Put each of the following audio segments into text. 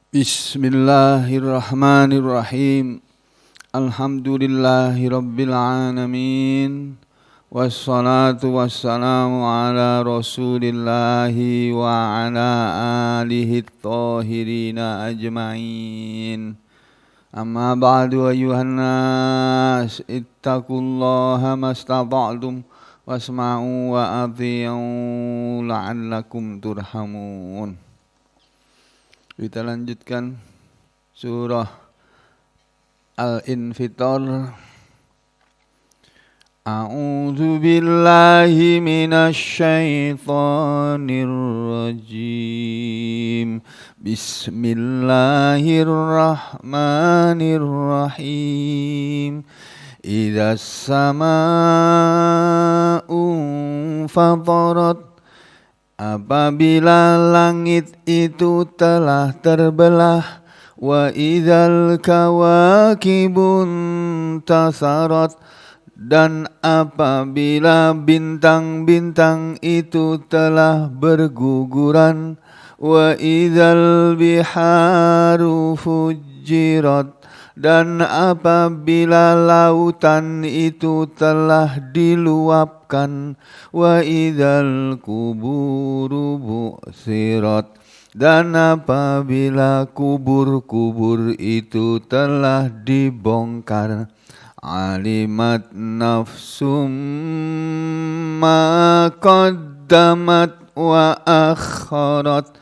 Bismillahirrahmanirrahim. Alhamdulillahi rabbil alamin. Wassalatu wassalamu ala rasulillahi wa ala alihi thahirina ajma'in. Amma ba'du ayuhan nas, ittaqullaha mastata'tum wasma'u wa athi'u la'allakum turhamun. Kita lanjutkan surah Al-Infitar. A'udzu billahi minasy syaithanir rajim. Bismillahirrahmanirrahim. Idzas samaa'u fatarat. Apabila langit itu telah terbelah, wa idzal kawakibun tasarat, dan apabila bintang-bintang itu telah berguguran, wa idzal biharu fujirat, dan apabila lautan itu telah diluapkan, wa idzal kuburu bu'sirat, dan apabila kubur-kubur itu telah dibongkar, alimat nafsum ma qaddamat wa akharat,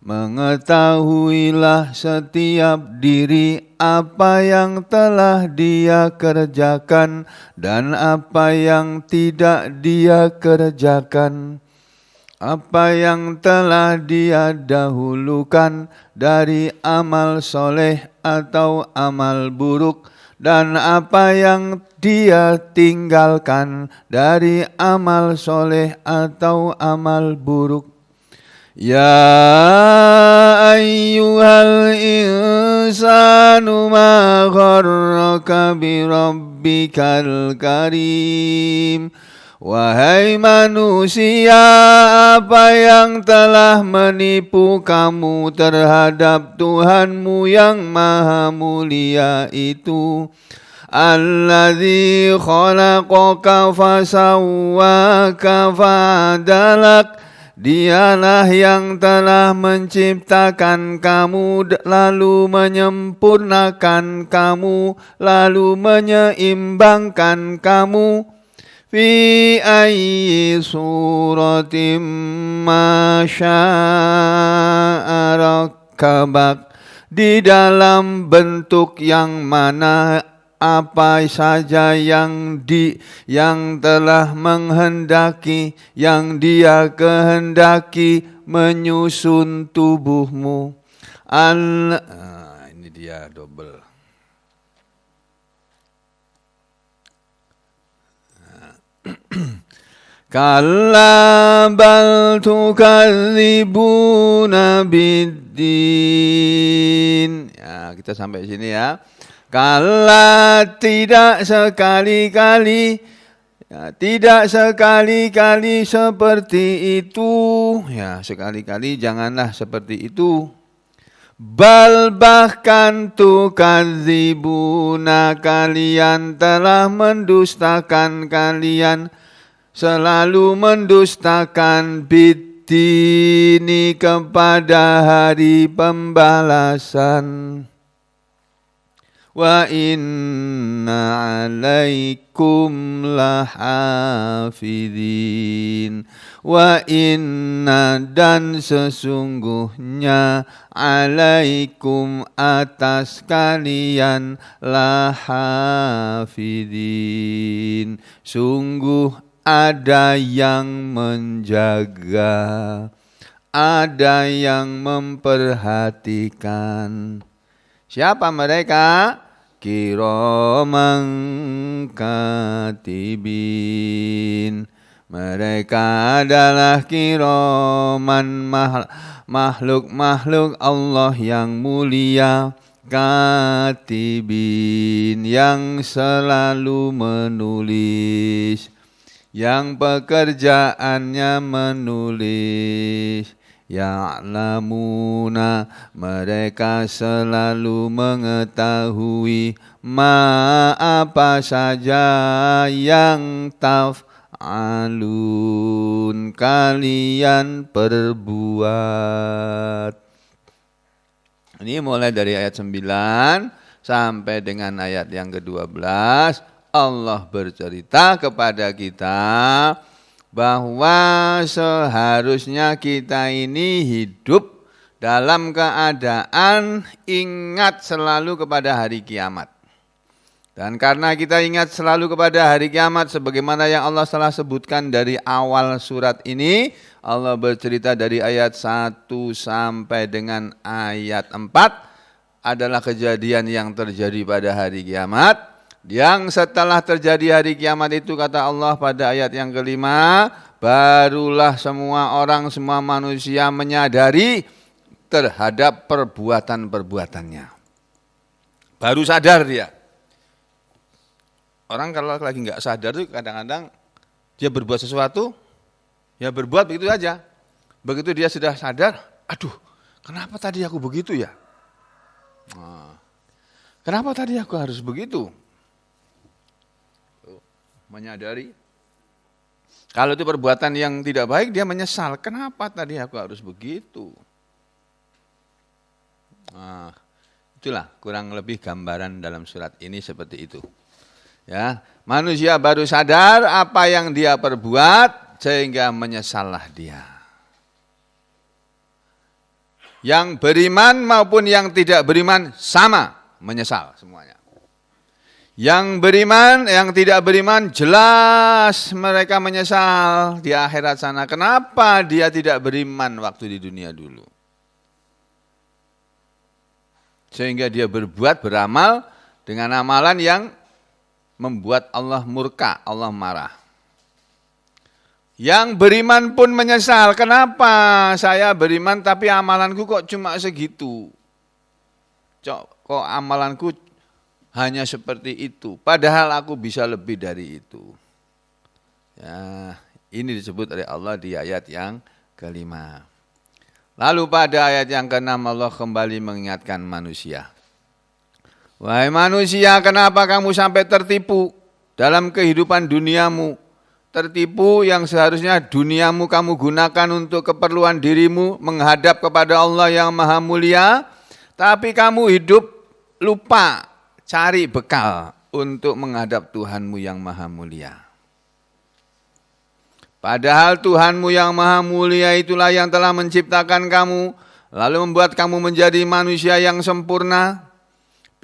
mengetahuilah setiap diri apa yang telah dia kerjakan dan apa yang tidak dia kerjakan, apa yang telah dia dahulukan dari amal soleh atau amal buruk, dan apa yang dia tinggalkan dari amal soleh atau amal buruk. Ya ayyuhal insanu ma gharraka bi rabbikal karim. Wahai manusia, apa yang telah menipu kamu terhadap Tuhanmu yang maha mulia itu? Alladzi khalaqaka fasawwaka fa'adalak. Dialah yang telah menciptakan kamu lalu menyempurnakan kamu lalu menyeimbangkan kamu. Fi ayyi suratim ma syaa rakkabak, di dalam bentuk yang mana apa saja yang telah menghendaki, yang dia kehendaki menyusun tubuhmu. Ini dia double. Kalla bal tukadzibuna biddin. Ya, kita sampai sini ya. Kalla, tidak sekali-kali, ya, tidak sekali-kali seperti itu. Ya, sekali-kali janganlah seperti itu. Bal, bahkan tukadzibuna, kalian telah mendustakan, kalian selalu mendustakan biddini, kepada hari pembalasan. Wa inna alaikum lahafidhin. Wa inna, dan sesungguhnya, alaikum, atas kalian, lahafidhin, sungguh ada yang menjaga, ada yang memperhatikan. Siapa mereka? Kiraman katibin. Mereka adalah kiraman, makhluk-makhluk Allah yang mulia, katibin, yang selalu menulis, yang pekerjaannya menulis. ya'lamuna, mereka selalu mengetahui, ma apa saja yang taf'alun, kalian perbuat. Ini mulai dari ayat 9 sampai dengan ayat yang ke-12. Allah bercerita kepada kita bahwa seharusnya kita ini hidup dalam keadaan ingat selalu kepada hari kiamat. Dan karena kita ingat selalu kepada hari kiamat, sebagaimana yang Allah telah sebutkan dari awal surat ini, Allah bercerita dari ayat 1 sampai dengan ayat 4, adalah kejadian yang terjadi pada hari kiamat. Yang setelah terjadi hari kiamat itu, kata Allah pada ayat yang kelima, barulah semua orang, semua manusia menyadari terhadap perbuatan-perbuatannya. Baru sadar dia. Orang kalau lagi nggak sadar tuh kadang-kadang dia berbuat sesuatu, ya berbuat begitu aja. Begitu dia sudah sadar, aduh, kenapa tadi aku begitu ya? Nah, kenapa tadi aku harus begitu? Menyadari. Kalau itu perbuatan yang tidak baik, dia menyesal. Kenapa tadi aku harus begitu? Nah, itulah kurang lebih gambaran dalam surat ini seperti itu. Ya, manusia baru sadar apa yang dia perbuat sehingga menyesallah dia. Yang beriman maupun yang tidak beriman sama menyesal semuanya. Yang beriman, yang tidak beriman jelas mereka menyesal di akhirat sana. Kenapa dia tidak beriman waktu di dunia dulu? Sehingga dia berbuat, beramal dengan amalan yang membuat Allah murka, Allah marah. Yang beriman pun menyesal. Kenapa saya beriman tapi amalanku kok cuma segitu? Kok amalanku hanya seperti itu? Padahal aku bisa lebih dari itu. Ya, ini disebut oleh Allah di ayat yang kelima. Lalu pada ayat yang keenam Allah kembali mengingatkan manusia. Wahai manusia, kenapa kamu sampai tertipu dalam kehidupan duniamu? Tertipu yang seharusnya duniamu kamu gunakan untuk keperluan dirimu, menghadap kepada Allah yang Maha Mulia, tapi kamu hidup lupa cari bekal untuk menghadap Tuhanmu yang Maha Mulia. Padahal Tuhanmu yang Maha Mulia itulah yang telah menciptakan kamu, lalu membuat kamu menjadi manusia yang sempurna,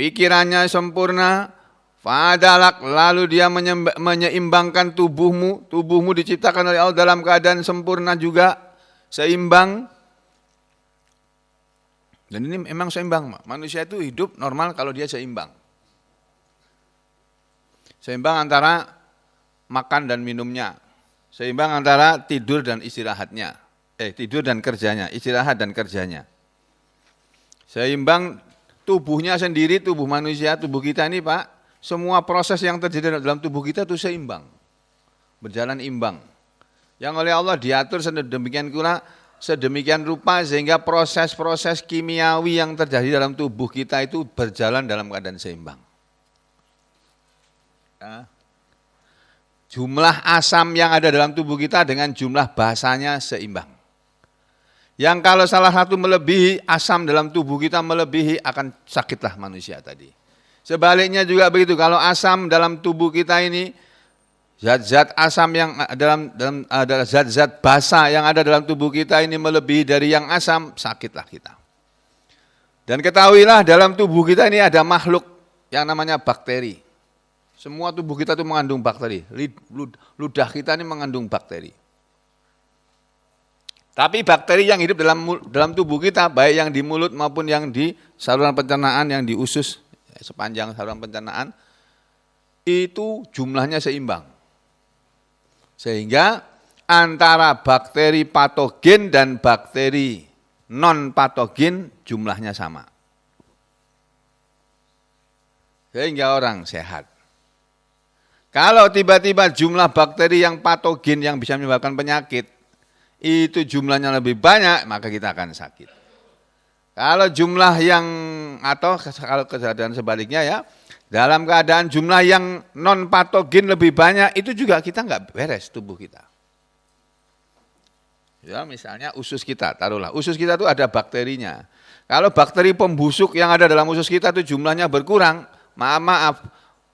pikirannya sempurna, fadalak, lalu dia menyeimbangkan tubuhmu. Tubuhmu diciptakan oleh Allah dalam keadaan sempurna juga, seimbang. Dan ini memang seimbang. Manusia itu hidup normal kalau dia seimbang. Seimbang antara makan dan minumnya. Seimbang antara tidur dan istirahatnya. Tidur dan kerjanya, istirahat dan kerjanya. Seimbang tubuhnya sendiri, tubuh manusia, tubuh kita ini Pak, semua proses yang terjadi dalam tubuh kita itu seimbang, berjalan imbang. Yang oleh Allah diatur sedemikian rupa sehingga proses-proses kimiawi yang terjadi dalam tubuh kita itu berjalan dalam keadaan seimbang. Ya. Jumlah asam yang ada dalam tubuh kita dengan jumlah basanya seimbang. Yang kalau salah satu melebihi, asam dalam tubuh kita melebihi, akan sakitlah manusia tadi. Sebaliknya juga begitu, kalau asam dalam tubuh kita ini, zat-zat asam yang adalah zat-zat basa yang ada dalam tubuh kita ini melebihi dari yang asam, sakitlah kita. Dan ketahuilah dalam tubuh kita ini ada makhluk yang namanya bakteri. Semua tubuh kita itu mengandung bakteri, ludah kita ini mengandung bakteri. Tapi bakteri yang hidup dalam tubuh kita, baik yang di mulut maupun yang di saluran pencernaan, yang di usus, sepanjang saluran pencernaan, itu jumlahnya seimbang. Sehingga antara bakteri patogen dan bakteri non-patogen jumlahnya sama. Sehingga orang sehat. Kalau tiba-tiba jumlah bakteri yang patogen yang bisa menyebabkan penyakit, itu jumlahnya lebih banyak, maka kita akan sakit. Kalau jumlah yang, atau kalau keadaan sebaliknya ya, dalam keadaan jumlah yang non patogen lebih banyak, itu juga kita nggak beres tubuh kita. Ya, misalnya usus kita, taruhlah usus kita itu ada bakterinya. Kalau bakteri pembusuk yang ada dalam usus kita itu jumlahnya berkurang, maaf,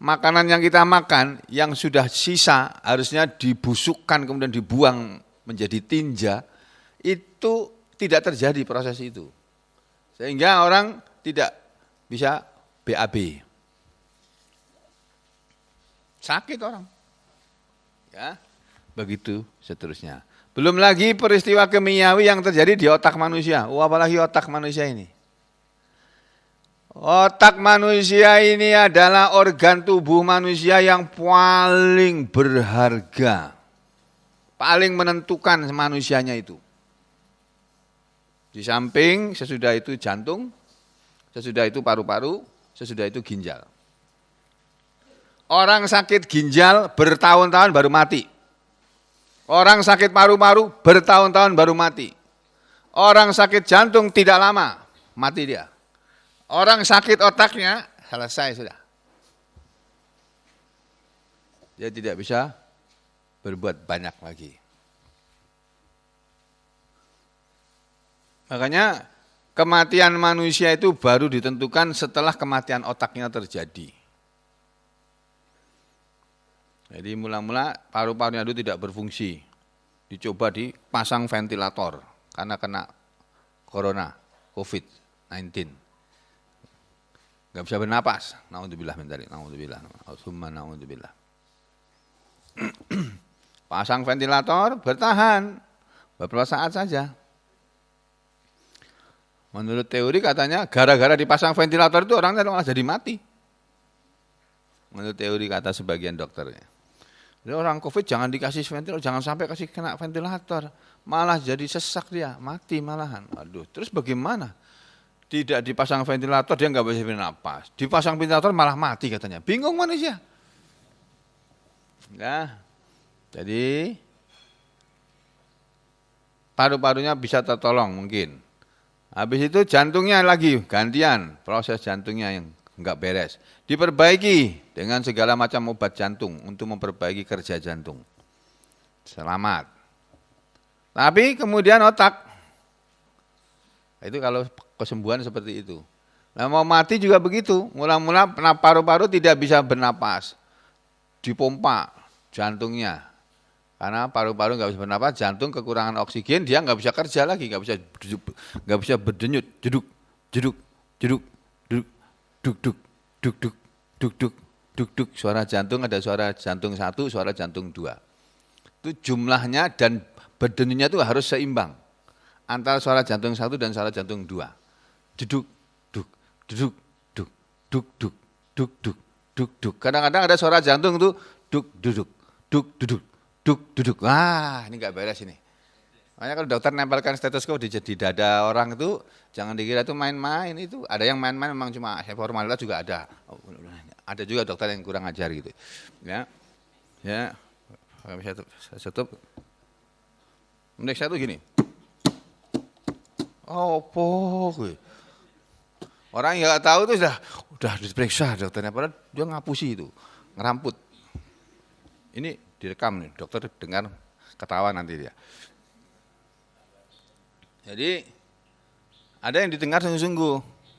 makanan yang kita makan yang sudah sisa harusnya dibusukkan kemudian dibuang menjadi tinja, itu tidak terjadi proses itu. Sehingga orang tidak bisa BAB. Sakit orang. Ya, begitu seterusnya. Belum lagi peristiwa kimiawi yang terjadi di otak manusia. Apalagi otak manusia ini. Otak manusia ini adalah organ tubuh manusia yang paling berharga. Paling menentukan manusianya itu. Di samping sesudah itu jantung, sesudah itu paru-paru, sesudah itu ginjal. Orang sakit ginjal bertahun-tahun baru mati. Orang sakit paru-paru bertahun-tahun baru mati. Orang sakit jantung tidak lama, mati dia. Orang sakit otaknya selesai sudah. Dia tidak bisa berbuat banyak lagi. Makanya kematian manusia itu baru ditentukan setelah kematian otaknya terjadi. Jadi mula-mula paru-parunya itu tidak berfungsi. Dicoba dipasang ventilator karena kena corona, COVID-19. Enggak bisa bernapas. Naudzubillah min dzalik, naudzubillah. Summa naudzubillah. Pasang ventilator, bertahan beberapa saat saja. Menurut teori katanya gara-gara dipasang ventilator itu orangnya malah jadi mati. Menurut teori kata sebagian dokternya. Jadi orang COVID jangan dikasih ventilator, jangan sampai kasih kena ventilator. Malah jadi sesak dia, mati malahan. Aduh, terus bagaimana? Tidak dipasang ventilator dia nggak bisa bernapas. Dipasang ventilator malah mati katanya. Bingung manusia. Nah, jadi paru-parunya bisa tertolong mungkin. Habis itu jantungnya lagi gantian, proses jantungnya yang enggak beres. Diperbaiki dengan segala macam obat jantung untuk memperbaiki kerja jantung. Selamat. Tapi kemudian otak. Itu kalau kesembuhan seperti itu. Nah mau mati juga begitu. Mula-mula paru-paru tidak bisa bernapas. Dipompa jantungnya. Karena paru-paru nggak bisa bernapas, jantung kekurangan oksigen, dia nggak bisa kerja lagi, nggak bisa berdenyut, jeduk, jeduk, jeduk, duk, duk, duk, duk, duk, duk, duk, duk, duk. Suara jantung ada suara jantung 1, suara jantung 2. Itu jumlahnya dan berdenyutnya itu harus seimbang antara suara jantung 1 dan suara jantung 2. Jeduk, duk, jeduk, duk, duk, duk, duk, duk, duk, duk. Kadang-kadang ada suara jantung itu duk, duduk, duk, duduk. Duduk, wah ini nggak beres ini. Makanya kalau dokter nempelkan stetoskop di dada orang itu, jangan dikira itu main-main itu. Ada yang main-main memang cuma formalitas juga ada. Ada juga dokter yang kurang ajar gitu. Ya, ya, bisa tutup. Menurut saya tuh gini. Oh, gue. Orang yang nggak tahu itu udah diperiksa dokternya, padahal dia ngapusi itu, ngeramput. Ini direkam nih, dokter dengar ketawa nanti dia. Jadi ada yang didengar sungguh-sungguh.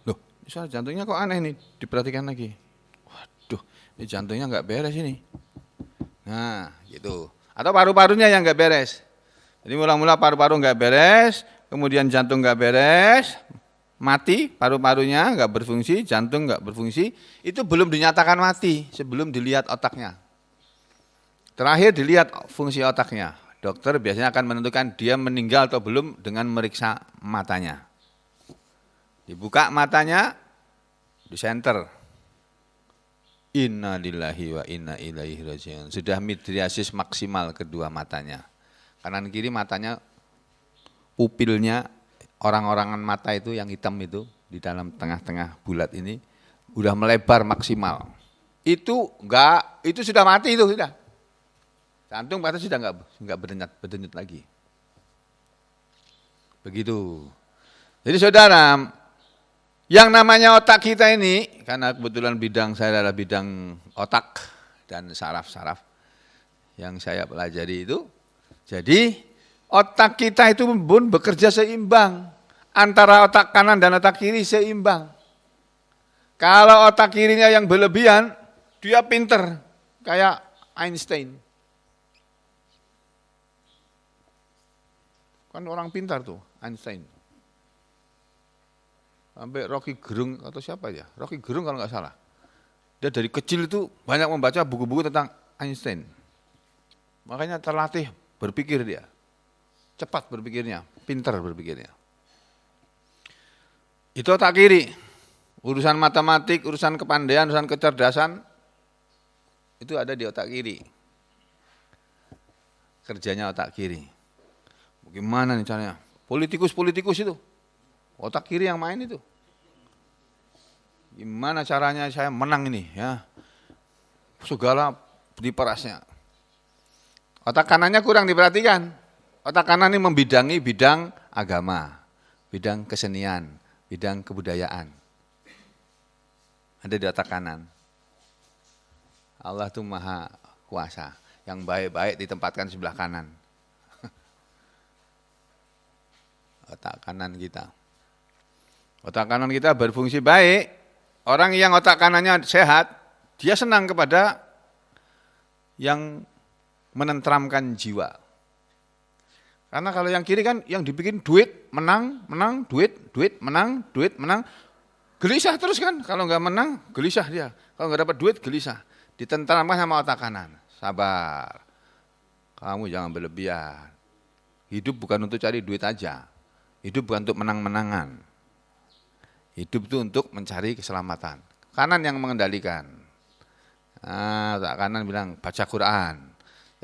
Loh, suara jantungnya kok aneh nih, diperhatikan lagi. Waduh, ini jantungnya nggak beres ini. Nah, gitu. Atau paru-parunya yang nggak beres. Jadi mula-mula paru-paru nggak beres, kemudian jantung nggak beres, mati, paru-parunya nggak berfungsi, jantung nggak berfungsi, itu belum dinyatakan mati sebelum dilihat otaknya. Terakhir dilihat fungsi otaknya. Dokter biasanya akan menentukan dia meninggal atau belum dengan meriksa matanya. Dibuka matanya, di center. Inna lillahi wa inna ilaihi raji'un. Sudah midriasis maksimal kedua matanya. Kanan kiri matanya, pupilnya, orang-orangan mata itu yang hitam itu, di dalam tengah-tengah bulat ini, udah melebar maksimal. Itu sudah mati itu sudah. Jantung pasti sudah enggak berdenyut lagi. Begitu. Jadi saudara, yang namanya otak kita ini, karena kebetulan bidang saya adalah bidang otak dan saraf-saraf yang saya pelajari itu. Jadi otak kita itu pun bekerja seimbang. Antara otak kanan dan otak kiri seimbang. Kalau otak kirinya yang berlebihan, dia pinter. Kayak Einstein. Kan orang pintar tuh, Einstein. Sampai Rocky Gerung atau siapa ya? Rocky Gerung kalau nggak salah. Dia dari kecil itu banyak membaca buku-buku tentang Einstein. Makanya terlatih berpikir dia. Cepat berpikirnya, pintar berpikirnya. Itu otak kiri. Urusan matematik, urusan kepandaian, urusan kecerdasan, itu ada di otak kiri. Kerjanya otak kiri. Bagaimana nih caranya? Politikus-politikus itu, otak kiri yang main itu. Gimana caranya saya menang ini ya? Segala diperasnya. Otak kanannya kurang diperhatikan. Otak kanan ini membidangi bidang agama, bidang kesenian, bidang kebudayaan. Ada di otak kanan. Allah itu maha kuasa. Yang baik-baik ditempatkan sebelah kanan. Otak kanan kita. Otak kanan kita berfungsi baik. Orang yang otak kanannya sehat, dia senang kepada yang menenteramkan jiwa. Karena kalau yang kiri kan yang dibikin duit, menang, duit, menang, duit, menang. Gelisah terus kan, kalau nggak menang, gelisah dia. Kalau nggak dapat duit, gelisah. Ditenteramkan sama otak kanan. Sabar, kamu jangan berlebihan. Hidup bukan untuk cari duit aja. Hidup bukan untuk menang-menangan. Hidup itu untuk mencari keselamatan. Kanan yang mengendalikan. Nah, otak kanan bilang baca Quran.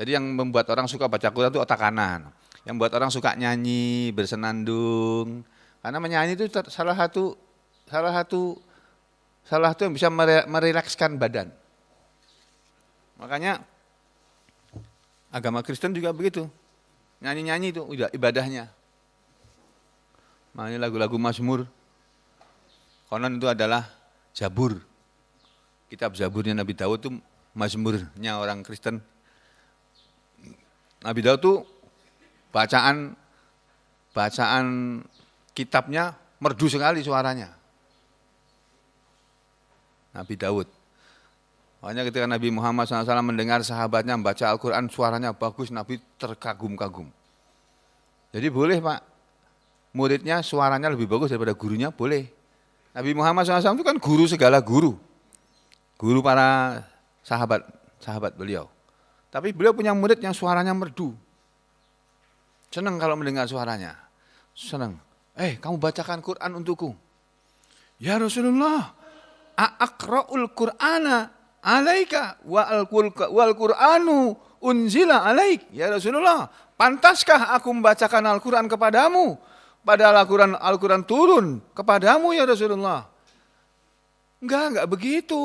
Jadi yang membuat orang suka baca Quran itu otak kanan. Yang membuat orang suka nyanyi, bersenandung. Karena menyanyi itu salah satu yang bisa merilekskan badan. Makanya agama Kristen juga begitu. Nyanyi-nyanyi itu udah ibadahnya. Makanya lagu-lagu Mazmur. Konon itu adalah Zabur. Kitab Zaburnya Nabi Daud itu Mazmurnya orang Kristen. Nabi Daud itu bacaan kitabnya merdu sekali suaranya. Nabi Daud. Makanya ketika Nabi Muhammad SAW mendengar sahabatnya membaca Al-Quran, suaranya bagus, Nabi terkagum-kagum. Jadi boleh Pak, muridnya suaranya lebih bagus daripada gurunya, boleh. Nabi Muhammad SAW itu kan guru segala guru. Guru para sahabat beliau. Tapi beliau punya murid yang suaranya merdu. Senang kalau mendengar suaranya. Senang. Kamu bacakan Quran untukku. Ya Rasulullah, a'aqra'ul Qur'ana alaika wal Qur'anu unzila alaik. Ya Rasulullah, pantaskah aku membacakan Al-Quran kepadamu? Padahal Al-Quran turun kepadamu ya Rasulullah. Enggak begitu.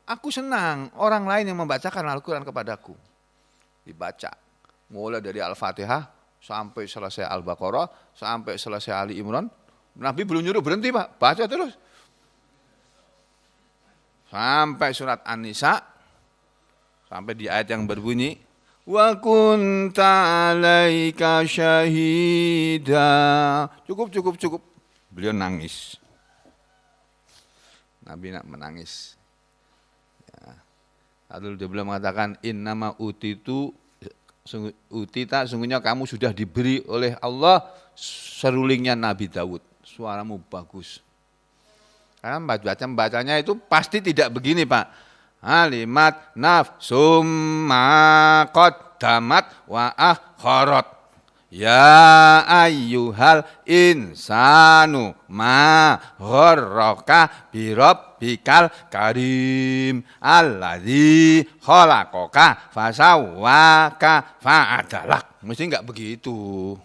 Aku senang orang lain yang membacakan Al-Quran kepadaku. Dibaca. Mulai dari Al-Fatihah sampai selesai Al-Baqarah, sampai selesai Ali Imran. Nabi belum nyuruh berhenti Pak, baca terus. Sampai surat An-Nisa, sampai di ayat yang berbunyi, wa kunta 'alaika syahida. Cukup. Beliau nangis. Nabi menangis. Ya. Lalu dia beliau mengatakan, innama sungguhnya kamu sudah diberi oleh Allah serulingnya Nabi Daud. Suaramu bagus. Karena bacanya itu pasti tidak begini Pak. Alimat nafsum ma qaddamat wa akharat. Ya ayyuhal insanu ma gharraka bi rabbikal karim alladzi khalaqaka fasawwaka fa'adalak. Mesti enggak begitu.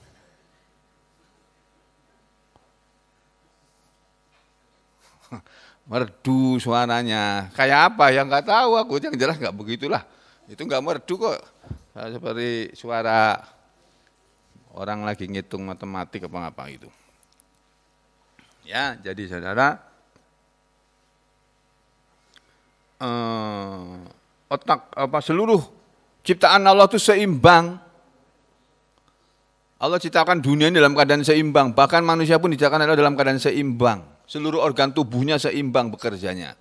Merdu suaranya. Kayak apa ya enggak tahu aku, yang jelas enggak begitulah. Itu enggak merdu kok. Seperti suara Orang lagi ngitung matematik apa itu. Ya, jadi saudara, seluruh ciptaan Allah itu seimbang. Allah ciptakan dunia ini dalam keadaan seimbang, bahkan manusia pun diciptakan Allah dalam keadaan seimbang. Seluruh organ tubuhnya seimbang bekerjanya.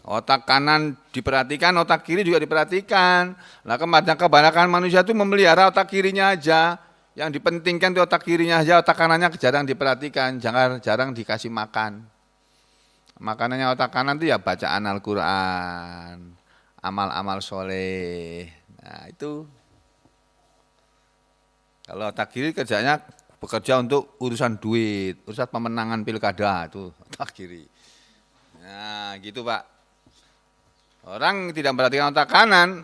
Otak kanan diperhatikan, otak kiri juga diperhatikan. Nah, kebanyakan manusia itu memelihara otak kirinya aja. Yang dipentingkan itu otak kirinya aja, otak kanannya jarang diperhatikan, jarang dikasih makan. Makanannya otak kanan itu ya bacaan Al-Quran, amal-amal soleh. Nah itu. Kalau otak kiri kerjanya bekerja untuk urusan duit, urusan pemenangan pilkada itu otak kiri. Nah gitu Pak. Orang tidak memperhatikan otak kanan,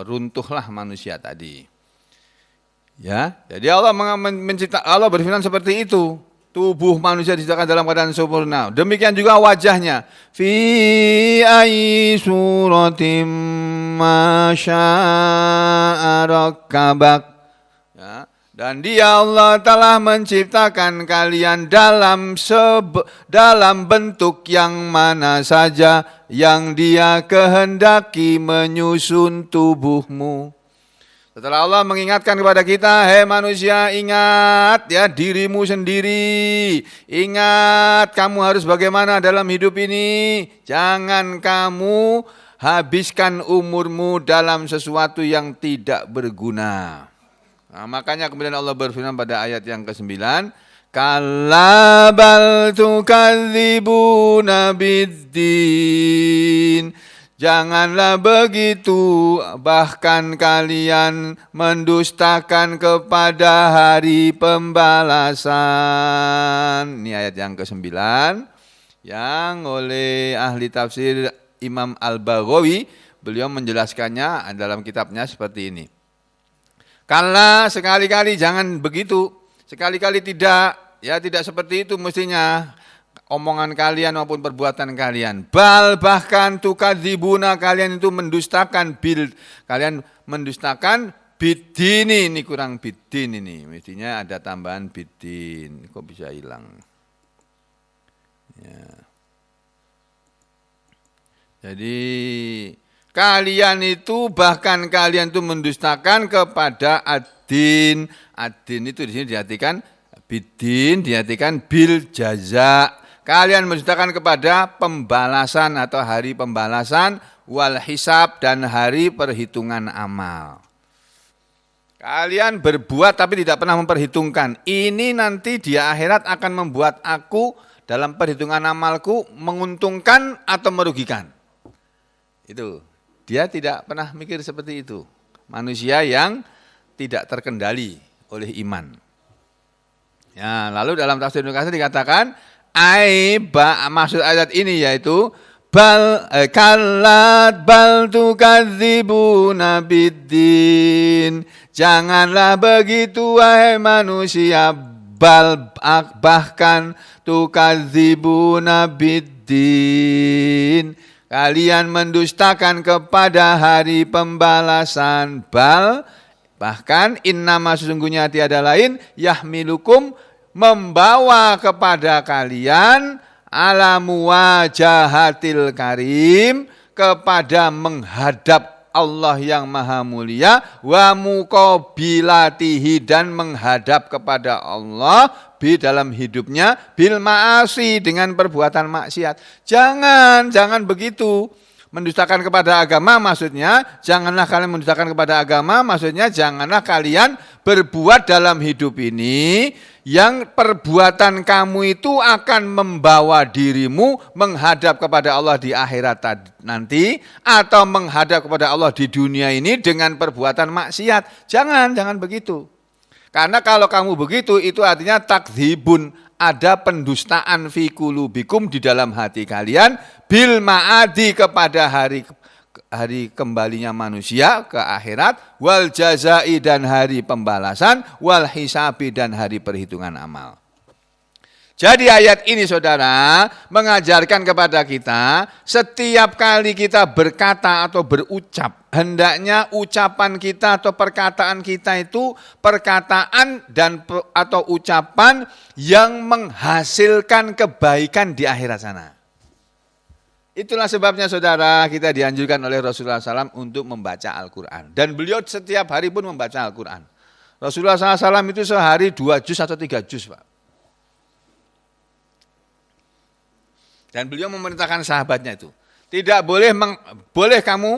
runtuhlah manusia tadi. Ya, jadi Allah Allah berfirman seperti itu. Tubuh manusia diciptakan dalam keadaan sempurna. Demikian juga wajahnya. Fi ayyi suratim ma syaa rakkabak. Ya, dan Dia Allah telah menciptakan kalian dalam bentuk yang mana saja yang Dia kehendaki menyusun tubuhmu. Setelah Allah mengingatkan kepada kita, hei manusia, ingat ya dirimu sendiri. Ingat kamu harus bagaimana dalam hidup ini. Jangan kamu habiskan umurmu dalam sesuatu yang tidak berguna. Nah, makanya kemudian Allah berfirman pada ayat yang ke-9, kalla bal tukadzibuna biddin. Janganlah begitu, bahkan kalian mendustakan kepada hari pembalasan. Ini ayat yang ke-9 yang oleh ahli tafsir Imam Al-Baghawi, beliau menjelaskannya dalam kitabnya seperti ini. Kala sekali-kali jangan begitu, sekali-kali tidak, ya tidak seperti itu mestinya. Omongan kalian maupun perbuatan kalian. Bal bahkan tukadzibuna, kalian itu mendustakan kalian mendustakan biddin, ini kurang biddin ini. Mestinya ada tambahan biddin. Kok bisa hilang? Ya. Jadi kalian itu bahkan kalian itu mendustakan kepada ad-din. Ad-din itu di sini diartikan biddin, diartikan bil jaza. Kalian mendustakan kepada pembalasan atau hari pembalasan, wal hisab dan hari perhitungan amal. Kalian berbuat tapi tidak pernah memperhitungkan. Ini nanti di akhirat akan membuat aku dalam perhitungan amalku menguntungkan atau merugikan. Itu. Dia tidak pernah mikir seperti itu. Manusia yang tidak terkendali oleh iman. Ya, lalu dalam tafsir Ibnu Katsir dikatakan maksud ayat ini yaitu kallat bal tukadzibuna biddin. Janganlah begitu wahai manusia, bahkan tukadzibuna biddin. Kalian mendustakan kepada hari pembalasan. Bahkan innama sesungguhnya tiada lain yahmilukum, membawa kepada kalian ala muwajahatil karim, kepada menghadap Allah yang maha mulia, wa muqabilatihi dan menghadap kepada Allah dalam hidupnya bil ma'asi dengan perbuatan maksiat. Jangan begitu. Mendustakan kepada agama maksudnya janganlah kalian mendustakan kepada agama, maksudnya janganlah kalian berbuat dalam hidup ini yang perbuatan kamu itu akan membawa dirimu menghadap kepada Allah di akhirat nanti atau menghadap kepada Allah di dunia ini dengan perbuatan maksiat. Jangan begitu. Karena kalau kamu begitu itu artinya takdzibun, ada pendustaan fi qulubikum di dalam hati kalian bil ma'adi kepada hari kembalinya manusia ke akhirat, wal jazai dan hari pembalasan, wal hisabi dan hari perhitungan amal. Jadi ayat ini saudara mengajarkan kepada kita setiap kali kita berkata atau berucap, hendaknya ucapan kita atau perkataan kita itu perkataan dan atau ucapan yang menghasilkan kebaikan di akhirat sana. Itulah sebabnya saudara kita dianjurkan oleh Rasulullah SAW untuk membaca Al-Quran. Dan beliau setiap hari pun membaca Al-Quran. Rasulullah SAW itu sehari 2 juz atau 3 juz, Pak. Dan beliau memerintahkan sahabatnya itu. Tidak boleh, boleh kamu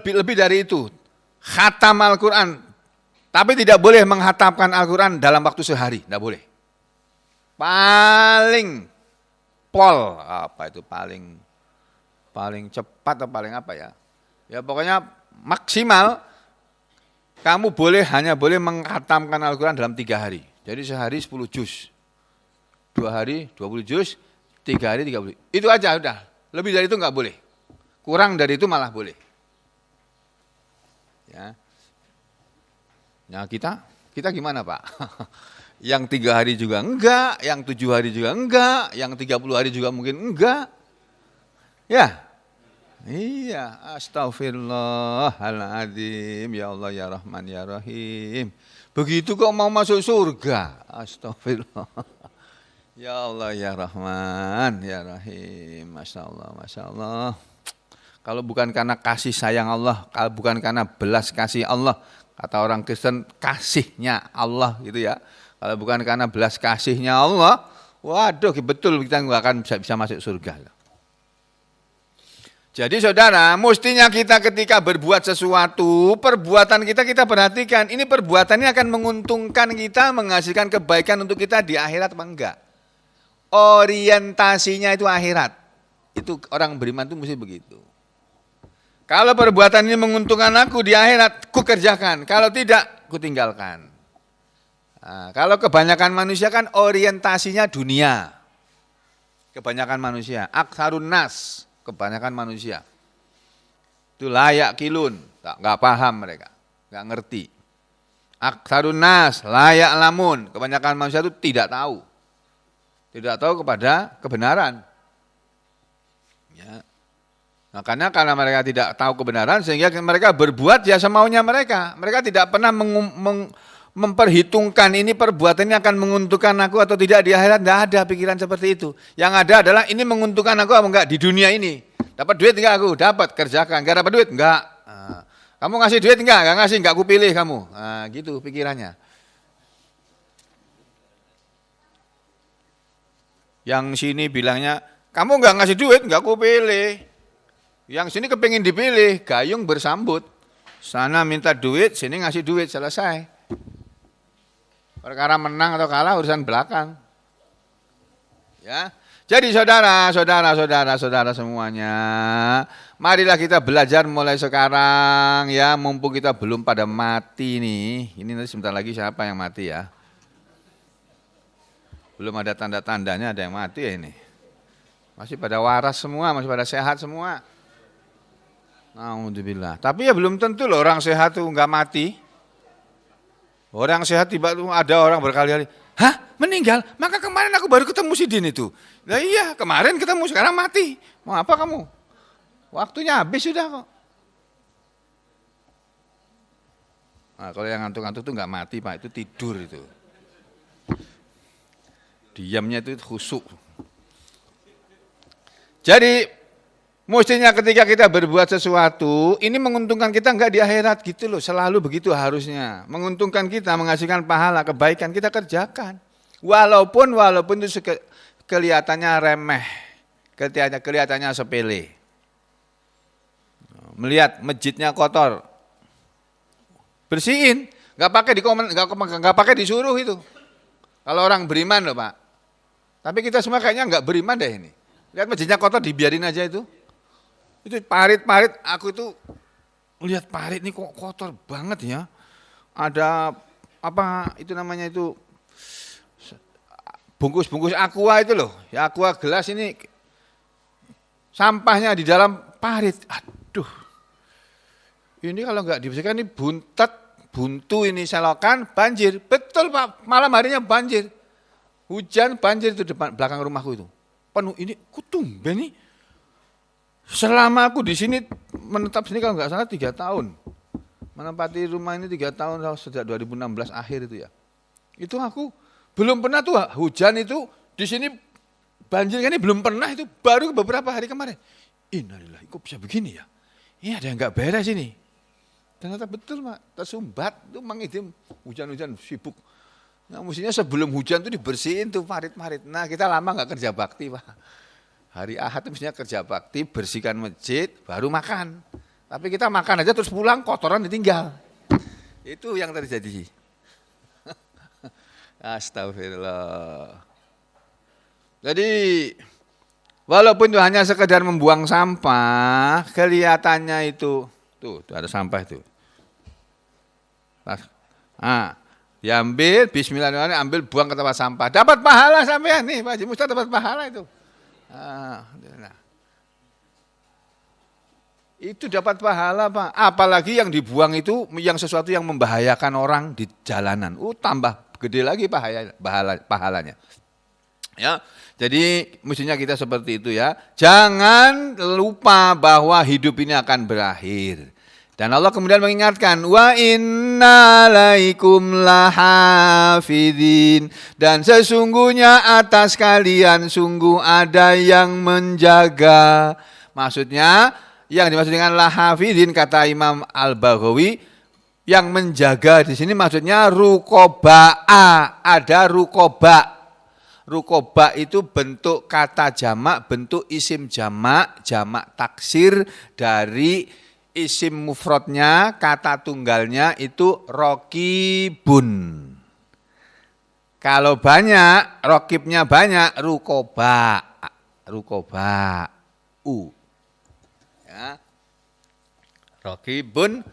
lebih dari itu. Khatam Al-Quran. Tapi tidak boleh menghatamkan Al-Quran dalam waktu sehari. Tidak boleh. Paling cepat atau paling apa ya. Ya pokoknya maksimal kamu hanya boleh menghatamkan Al-Quran dalam 3 hari. Jadi sehari 10 juz. 2 hari 20 juz, 3 hari 30. Itu aja udah. Lebih dari itu enggak boleh. Kurang dari itu malah boleh. Ya. Nah kita gimana Pak? Yang 3 hari juga enggak, yang 7 hari juga enggak, yang 30 hari juga mungkin enggak. Ya. Iya, astagfirullahaladzim, ya Allah ya Rahman ya Rahim. Begitu kok mau masuk surga, astagfirullah. Ya Allah ya Rahman ya Rahim, Masya Allah, Masya Allah. Kalau bukan karena kasih sayang Allah, kalau bukan karena belas kasih Allah, kata orang Kristen kasihnya Allah gitu ya. Kalau bukan karena belas kasihnya Allah, waduh betul kita nggak akan bisa masuk surga. Jadi saudara, mestinya kita ketika berbuat sesuatu, perbuatan kita perhatikan, ini perbuatannya akan menguntungkan kita, menghasilkan kebaikan untuk kita di akhirat apa enggak. Orientasinya itu akhirat. Itu orang beriman itu mesti begitu. Kalau perbuatan ini menguntungkan aku di akhirat, ku kerjakan. Kalau tidak, ku tinggalkan. Nah, kalau kebanyakan manusia kan orientasinya dunia. Kebanyakan manusia, aktsarun nas. Kebanyakan manusia itu layak kilun, nggak paham mereka, nggak ngerti. Aktsarun nas layak lamun, kebanyakan manusia itu tidak tahu kepada kebenaran. Ya. Makanya karena mereka tidak tahu kebenaran sehingga mereka berbuat ya semaunya mereka. Mereka tidak pernah memperhitungkan ini perbuatannya akan menguntungkan aku atau tidak di akhirat, tidak ada pikiran seperti itu. Yang ada adalah ini menguntungkan aku apa enggak di dunia ini. Dapat duit enggak aku? Dapat, kerjakan. Enggak dapat duit? Enggak. Nah, kamu ngasih duit enggak? Enggak ngasih, enggak aku pilih kamu. Nah, gitu pikirannya. Yang sini bilangnya, kamu enggak ngasih duit, enggak aku pilih. Yang sini kepingin dipilih, gayung bersambut. Sana minta duit, sini ngasih duit, selesai. Perkara menang atau kalah urusan belakang. Ya. Jadi saudara semuanya, marilah kita belajar mulai sekarang ya, mumpung kita belum pada mati nih. Ini nanti sebentar lagi siapa yang mati ya? Belum ada tanda-tandanya ada yang mati ya ini. Masih pada waras semua, masih pada sehat semua. Alhamdulillah. Tapi ya belum tentu loh orang sehat tuh enggak mati. Orang sehat tiba-tiba ada orang berkali-kali, hah meninggal? Maka kemarin aku baru ketemu si Din itu. Nah iya kemarin ketemu sekarang mati. Mau apa kamu? Waktunya habis sudah kok. Nah, kalau yang ngantuk-ngantuk itu enggak mati Pak, itu tidur itu. Diamnya itu khusyuk. Jadi mestinya ketika kita berbuat sesuatu, ini menguntungkan kita enggak di akhirat gitu loh, selalu begitu harusnya. Menguntungkan kita, menghasilkan pahala, kebaikan kita kerjakan. Walaupun itu kelihatannya remeh, kelihatannya sepele. Melihat masjidnya kotor, bersihin, enggak pakai disuruh itu. Kalau orang beriman loh Pak. Tapi kita semua kayaknya enggak beriman deh ini. Lihat masjidnya kotor dibiarin aja itu. Itu parit-parit, aku itu lihat parit ini kok kotor banget ya. Ada apa itu namanya itu bungkus-bungkus aqua itu loh. Ya aqua gelas ini sampahnya di dalam parit. Aduh. Ini kalau enggak dibersihkan ini buntu ini selokan banjir. Betul Pak, malam harinya banjir. Hujan banjir itu depan belakang rumahku itu. Penuh ini kutumben nih. Selama aku di sini menetap sini kalau nggak salah 3 tahun. Menempati rumah ini 3 tahun sejak 2016 akhir itu ya. Itu aku belum pernah tuh hujan itu di sini banjir kan ini belum pernah itu baru beberapa hari kemarin. Innalillah, kok bisa begini ya? Ini ada yang nggak beres ini. Ternyata betul Pak, tersumbat itu mengidim hujan-hujan sibuk. Nah, mestinya sebelum hujan tuh dibersihin tuh parit-parit. Nah kita lama nggak kerja bakti Pak. Hari Ahad itu mestinya kerja bakti, bersihkan masjid, baru makan. Tapi kita makan aja terus pulang kotoran ditinggal. Itu yang terjadi. Astagfirullah. Jadi walaupun itu hanya sekedar membuang sampah, kelihatannya itu tuh ada sampah itu. Diambil, bismillahirrahmanirrahim, ambil buang ke tempat sampah. Dapat pahala sampean nih, Pak Haji Mustad dapat pahala itu. Itu dapat pahala Pak. Apalagi yang dibuang itu yang sesuatu yang membahayakan orang di jalanan. Tambah gede lagi pahalanya. Ya, jadi mestinya kita seperti itu ya. Jangan lupa bahwa hidup ini akan berakhir. Dan Allah kemudian mengingatkan, wa inna alaikum lahafidhin, dan sesungguhnya atas kalian sungguh ada yang menjaga. Maksudnya yang dimaksud dengan lahafidhin kata Imam Al-Baghawi, yang menjaga di sini maksudnya rukoba'a, ada rukoba. Rukoba itu bentuk kata jamak, bentuk isim jamak, jamak taksir dari isim mufradnya, kata tunggalnya itu rokibun. Kalau banyak, rokibnya banyak, rukoba, ya. Rokibun,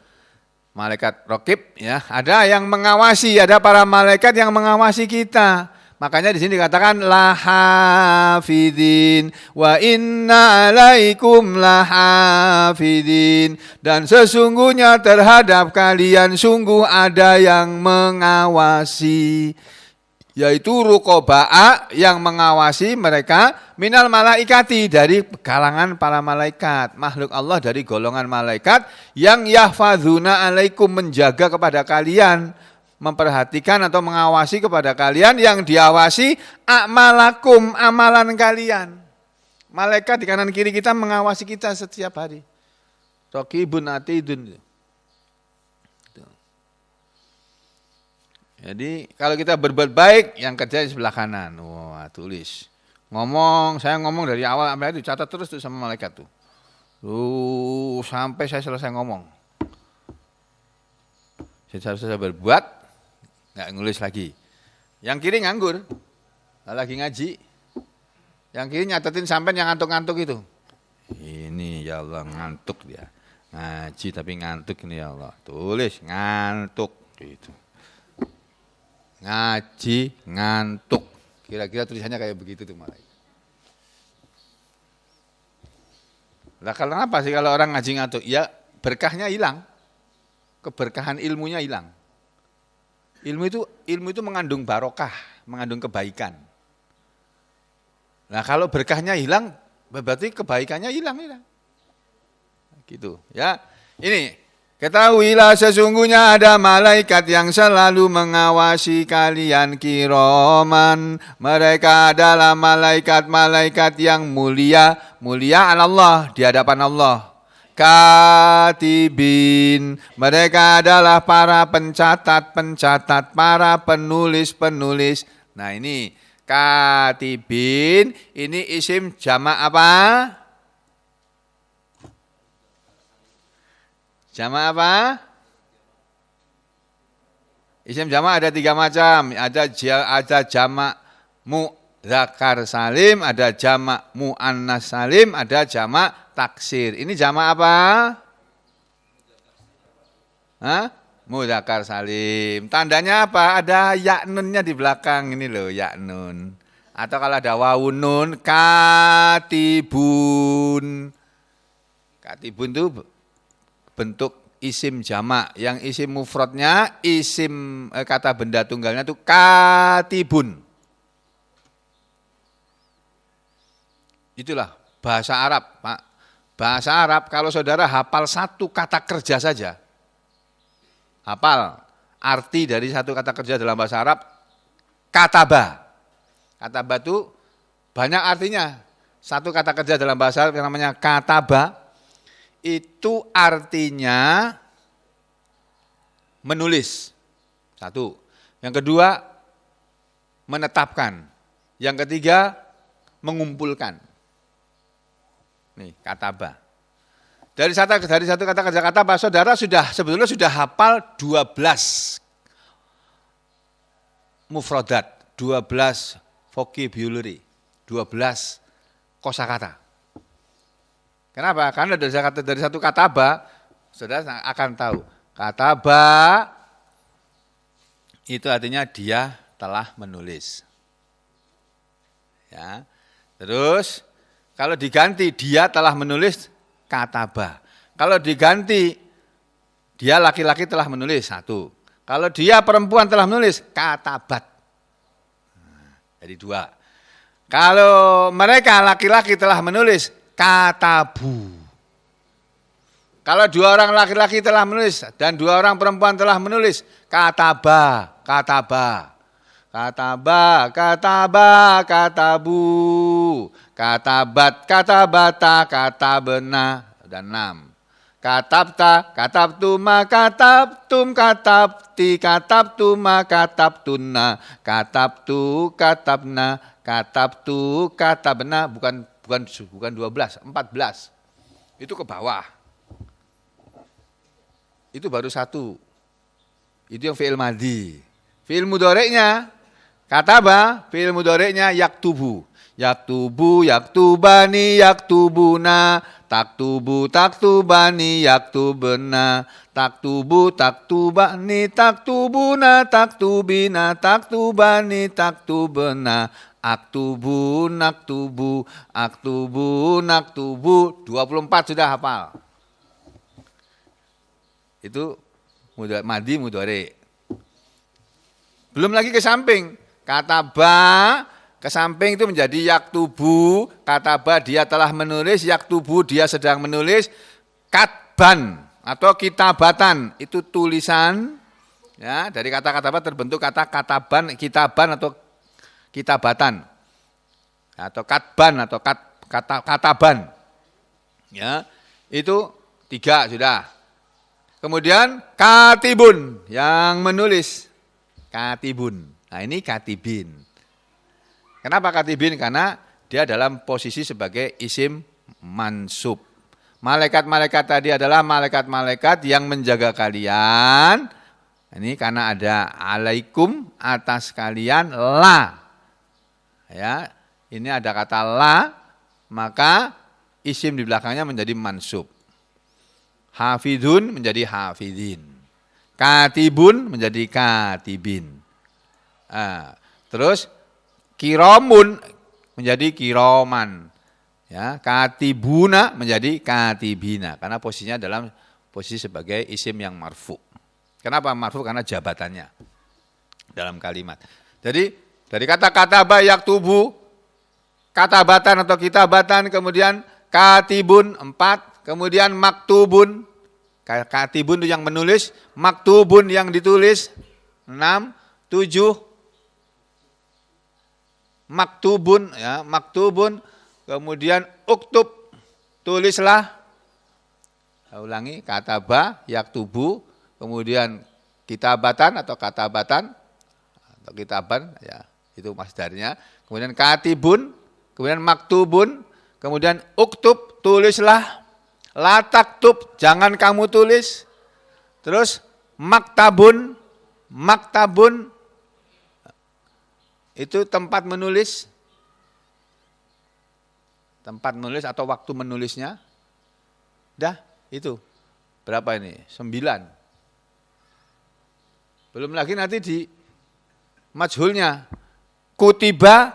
malaikat rokib, ya. Ada yang mengawasi, ada para malaikat yang mengawasi kita. Makanya di sini dikatakan lahafidhin wa inna alaikum lahafidhin, dan sesungguhnya terhadap kalian sungguh ada yang mengawasi, yaitu ruqaba'a, yang mengawasi mereka minal malaikati, dari kalangan para malaikat, makhluk Allah dari golongan malaikat yang yahfadzuna alaikum, menjaga kepada kalian, memperhatikan atau mengawasi kepada kalian, yang diawasi a'malakum, amalan kalian. Malaikat di kanan kiri kita mengawasi kita setiap hari. Raqibun atidun. Jadi kalau kita berbuat baik, yang kerja di sebelah kanan. Wah, tulis. Saya ngomong dari awal sampai itu, catat terus tuh sama malaikat tuh. Sampai saya selesai ngomong. Saya berbuat, nggak nulis lagi. Yang kiri nganggur, lagi ngaji. Yang kiri nyatetin sampai yang ngantuk-ngantuk itu. Ini ya Allah, ngantuk dia. Ngaji tapi ngantuk ini ya Allah. Tulis ngantuk gitu. Ngaji ngantuk. Kira-kira tulisannya kayak begitu tuh malaikat. Lah kalau apa sih kalau orang ngaji ngantuk? Ya berkahnya hilang. Keberkahan ilmunya hilang. Ilmu itu mengandung barokah, mengandung kebaikan. Nah kalau berkahnya hilang, berarti kebaikannya hilang. Gitu ya. Ini ketahuilah sesungguhnya ada malaikat yang selalu mengawasi kalian kiroman. Mereka adalah malaikat-malaikat yang mulia Allah, di hadapan Allah. Katibin, mereka adalah para pencatat, para penulis. Nah ini katibin, ini isim jamak apa? Jamak apa? Isim jamak ada 3 macam, ada jamak mudzakar salim, ada jamak muannas salim, ada jamak taksir. Ini jamak apa? Mudzakar salim. Tandanya apa? Ada ya nunnya di belakang ini loh, ya nun. Atau kalau ada wawun nun, katibun. Katibun itu bentuk isim jamak. Yang isim mufradnya, isim kata benda tunggalnya itu katibun. Itulah bahasa Arab, Pak. Bahasa Arab kalau saudara hafal satu kata kerja saja, hafal arti dari satu kata kerja dalam bahasa Arab, kataba. Kataba itu banyak artinya. Satu kata kerja dalam bahasa Arab yang namanya kataba, itu artinya menulis. Satu. Yang kedua, menetapkan. Yang ketiga, mengumpulkan. Nih, kataba. Dari satu kata kerja kataba, saudara sebetulnya sudah hafal 12 mufradat, 12 vocabulary, 12 kosakata. Kenapa? Karena dari satu kataba, saudara akan tahu. Kataba itu artinya dia telah menulis. Ya. Terus kalau diganti dia telah menulis, kataba. Kalau diganti dia laki-laki telah menulis, satu. Kalau dia perempuan telah menulis, katabat. Jadi dua. Kalau mereka laki-laki telah menulis, katabu. Kalau dua orang laki-laki telah menulis dan dua orang perempuan telah menulis, kataba, kataba. Kataba, kataba, katabu. Katabat, katabata, katabena. Dan 6. Katabta, katabtuma, katabtum, katabti, katabtuma, katabtuna, katabtu, katabna, katabtu, katabna, bukan 12, 14. Itu ke bawah. Itu baru satu. Itu yang fi'il madhi. Fi'il mudhari'nya kataba, fi'il mudhari'nya yaktubu. Yaktubu, yaktubani, yaktubuna, taktubu, taktubani, yaktubena, taktubu, taktubani, taktubuna, taktubina, taktubani, taktubena, aktubu, naktubu, aktubu, naktubu, 24 sudah hafal. Itu madhi mudhari. Belum lagi ke samping. Kataba ke samping itu menjadi yaktubu, kataba dia telah menulis, yaktubu dia sedang menulis, katban atau kitabatan itu tulisan. Ya, dari kata kataba terbentuk kata kataban, kitaban atau kitabatan. Atau katban atau kataban. Ya, itu 3 sudah. Kemudian katibun yang menulis. Katibun. Nah, ini katibin. Kenapa katibin? Karena dia dalam posisi sebagai isim mansub. Malaikat-malaikat tadi adalah malaikat-malaikat yang menjaga kalian. Ini karena ada alaikum atas kalian la. Ya, ini ada kata la, maka isim di belakangnya menjadi mansub. Hafidun menjadi hafidin. Katibun menjadi katibin. Nah, terus kiromun menjadi kiroman. Ya, katibuna menjadi katibina. Karena posisinya dalam posisi sebagai isim yang marfu. Kenapa marfu? Karena jabatannya dalam kalimat. Jadi dari kata kataba yaktubu, katabatan atau kitabatan, kemudian katibun 4, kemudian maktubun, katibun itu yang menulis, maktubun yang ditulis 6, 7, maktubun ya, maktubun, kemudian uktub, tulislah. Saya ulangi, kataba, yaktubu, kemudian kitabatan atau katabatan atau kitaban ya, itu masdarnya. Kemudian katibun, kemudian maktubun, kemudian uktub, tulislah. La taktub, jangan kamu tulis. Terus maktabun, maktabun itu tempat menulis. Tempat menulis atau waktu menulisnya. Dah, itu. Berapa ini? 9. Belum lagi nanti di majhulnya. Kutiba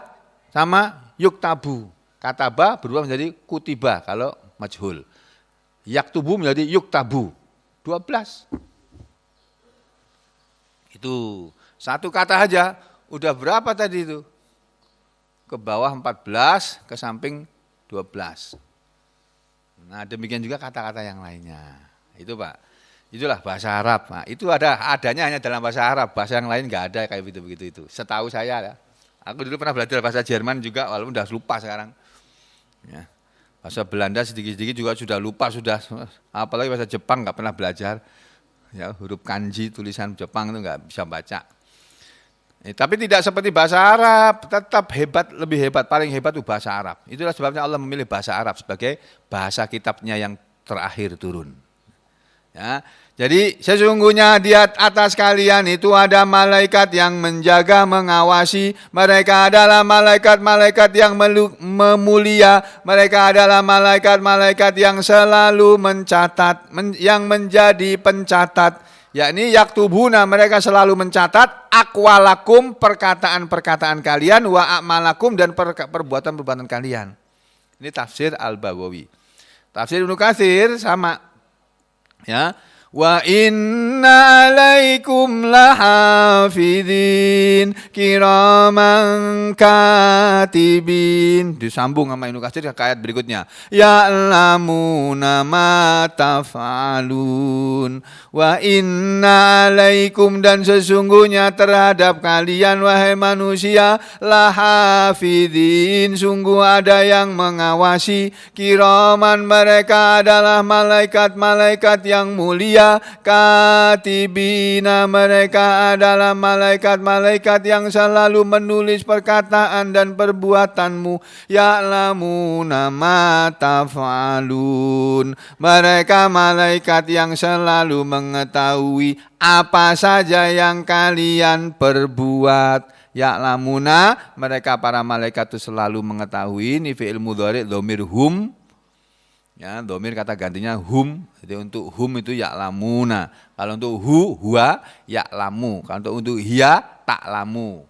sama yuktabu. Kataba berubah menjadi kutiba kalau majhul. Yaktubu menjadi yuktabu. 12. Itu satu kata aja. Udah berapa tadi itu? Ke bawah 14, ke samping 12. Nah, demikian juga kata-kata yang lainnya. Itu Pak. Itulah bahasa Arab. Nah, itu adanya hanya dalam bahasa Arab. Bahasa yang lain nggak ada kayak begitu itu. Setahu saya ya. Aku dulu pernah belajar bahasa Jerman juga, walaupun udah lupa sekarang. Ya. Bahasa Belanda sedikit-sedikit juga sudah lupa sudah. Apalagi bahasa Jepang nggak pernah belajar. Ya, huruf kanji tulisan Jepang itu nggak bisa baca. Tapi tidak seperti bahasa Arab, tetap hebat, lebih hebat, paling hebat itu bahasa Arab. Itulah sebabnya Allah memilih bahasa Arab sebagai bahasa kitabnya yang terakhir turun. Ya, jadi sesungguhnya di atas kalian itu ada malaikat yang menjaga, mengawasi. Mereka adalah malaikat-malaikat yang memulia. Mereka adalah malaikat-malaikat yang selalu mencatat, yang menjadi pencatat. Yakni yaktubuna, mereka selalu mencatat aqwalakum, perkataan-perkataan kalian, wa a'malakum, dan perbuatan-perbuatan kalian. Ini tafsir Al-Baghawi. Tafsir Ibnu Katsir sama. Ya, wa inna alaikum lahafidhin kiraman katibin. Disambung sama Ibnu Katsir ke ayat berikutnya. Ya'lamuna ma taf'alun. Wa inna alaikum, dan sesungguhnya terhadap kalian wahai manusia, lahafidhin, sungguh ada yang mengawasi. Kiraman, mereka adalah malaikat-malaikat yang mulia. Katibina, mereka adalah malaikat-malaikat yang selalu menulis perkataan dan perbuatanmu. Ya'lamuna ma taf'alun, mereka malaikat yang selalu mengetahui apa saja yang kalian perbuat. Ya'lamuna, mereka para malaikat itu selalu mengetahui. Ini fi'il mudhari' dhamir hum. Ya, dhamir kata gantinya hum. Jadi untuk hum itu ya'lamuna. Kalau untuk huwa ya'lamu. Kalau untuk hiya ta'lamu.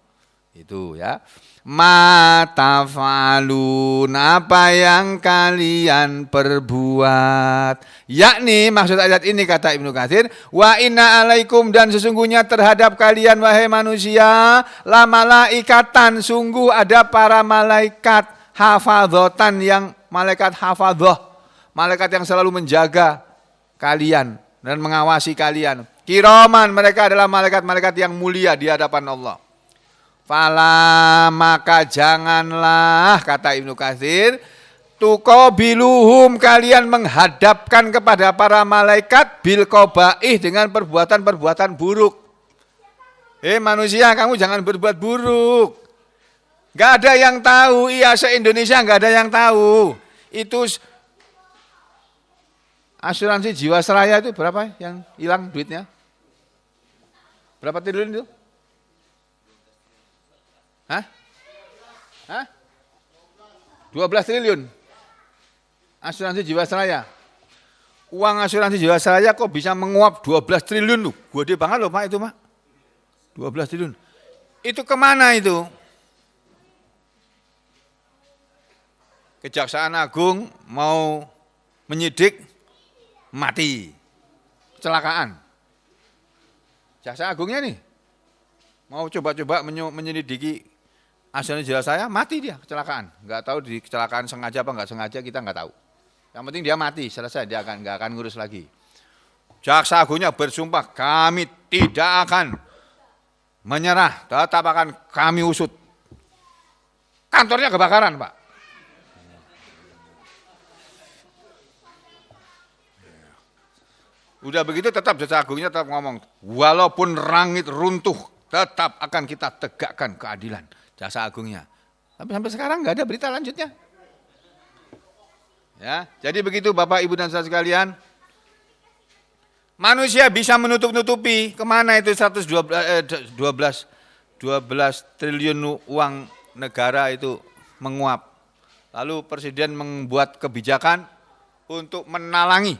Itu ya. Ma taf'alun, apa yang kalian perbuat. Yakni maksud ayat ini kata Ibnu Katsir, wa inna alaikum, dan sesungguhnya terhadap kalian wahai manusia, la malaikatan, sungguh ada para malaikat hafadhotan, yang malaikat hafadhoh, malaikat yang selalu menjaga kalian dan mengawasi kalian. Kiraman, mereka adalah malaikat-malaikat yang mulia di hadapan Allah. Fala, maka janganlah, kata Ibnu Katsir, tuqabiluhum, kalian menghadapkan kepada para malaikat bil qabaih, dengan perbuatan-perbuatan buruk. Manusia, kamu jangan berbuat buruk. Gak ada yang tahu, iya se-Indonesia gak ada yang tahu. Itu asuransi Jiwasraya itu berapa yang hilang duitnya? Berapa triliun itu? Hah? 12 triliun. Asuransi Jiwasraya. Uang asuransi Jiwasraya kok bisa menguap 12 triliun tuh. Gede banget loh Pak itu, Pak. 12 triliun. Itu kemana itu? Kejaksaan Agung mau menyidik, mati. Kecelakaan. Jaksa Agungnya nih mau coba-coba menyelidiki asuransi Jiwasraya, mati dia kecelakaan. Enggak tahu di kecelakaan sengaja apa enggak sengaja, kita enggak tahu. Yang penting dia mati, selesai, dia enggak akan ngurus lagi. Jaksa Agungnya bersumpah, kami tidak akan menyerah, tetap akan kami usut. Kantornya kebakaran, Pak. Udah begitu tetap Jaksa Agungnya tetap ngomong, walaupun langit runtuh, tetap akan kita tegakkan keadilan. Jaksa Agungnya. Tapi sampai sekarang nggak ada berita lanjutnya. Ya, jadi begitu Bapak Ibu dan saudara sekalian. Manusia bisa menutup-nutupi kemana itu 12 triliun uang negara itu menguap. Lalu Presiden membuat kebijakan untuk menalangi.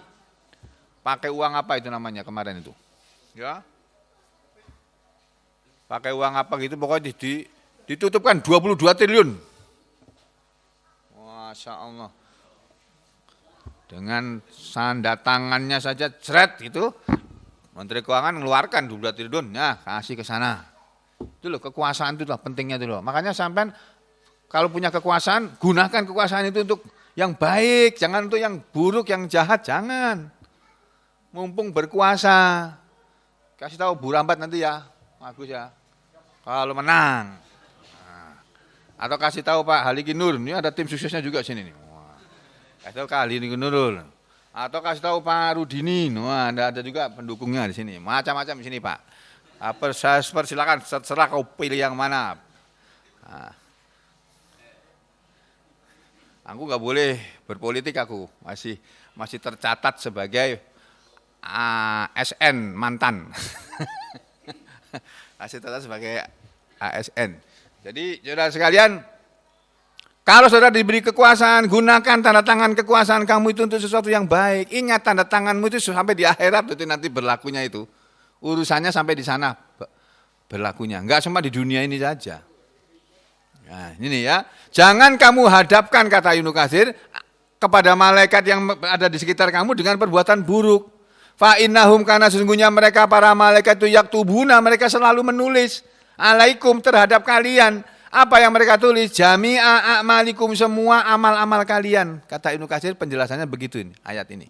Pakai uang apa itu namanya kemarin itu? Ya. Pakai uang apa gitu, pokoknya ditutupkan 22 triliun. Masya Allah. Dengan sanda tangannya saja jret gitu, Menteri Keuangan mengeluarkan 22 triliun, ya kasih ke sana. Itu loh kekuasaan itu loh pentingnya itu loh. Makanya sampean kalau punya kekuasaan, gunakan kekuasaan itu untuk yang baik, jangan untuk yang buruk, yang jahat, jangan. Mumpung berkuasa. Kasih tahu Bu Rambat nanti ya, bagus ya. Kalau menang. Nah. Atau kasih tahu Pak Haliki Nur, ini ada tim suksesnya juga sini nih. Kasih tahu Kak Haliki Nurul. Atau kasih tahu Pak Rudini, wah ada juga pendukungnya di sini. Macam-macam di sini Pak. Saya persilakan, terserah kau pilih yang mana. Nah. Aku nggak boleh berpolitik, aku masih tercatat sebagai ASN mantan. Masih tercatat sebagai ASN. Jadi saudara sekalian, kalau saudara diberi kekuasaan, gunakan tanda tangan kekuasaan kamu itu untuk sesuatu yang baik. Ingat tanda tanganmu itu sampai di akhirat itu nanti berlakunya itu. Urusannya sampai di sana berlakunya. Enggak cuma di dunia ini saja. Nah, ini ya. Jangan kamu hadapkan, kata Ibnu Katsir, kepada malaikat yang ada di sekitar kamu dengan perbuatan buruk. Fa innahum, karena sesungguhnya mereka para malaikat itu yaktubuna, mereka selalu menulis alaikum terhadap kalian. Apa yang mereka tulis? Jami'a a'malikum, semua amal-amal kalian. Kata Ibnu Katsir, penjelasannya begitu ini, ayat ini.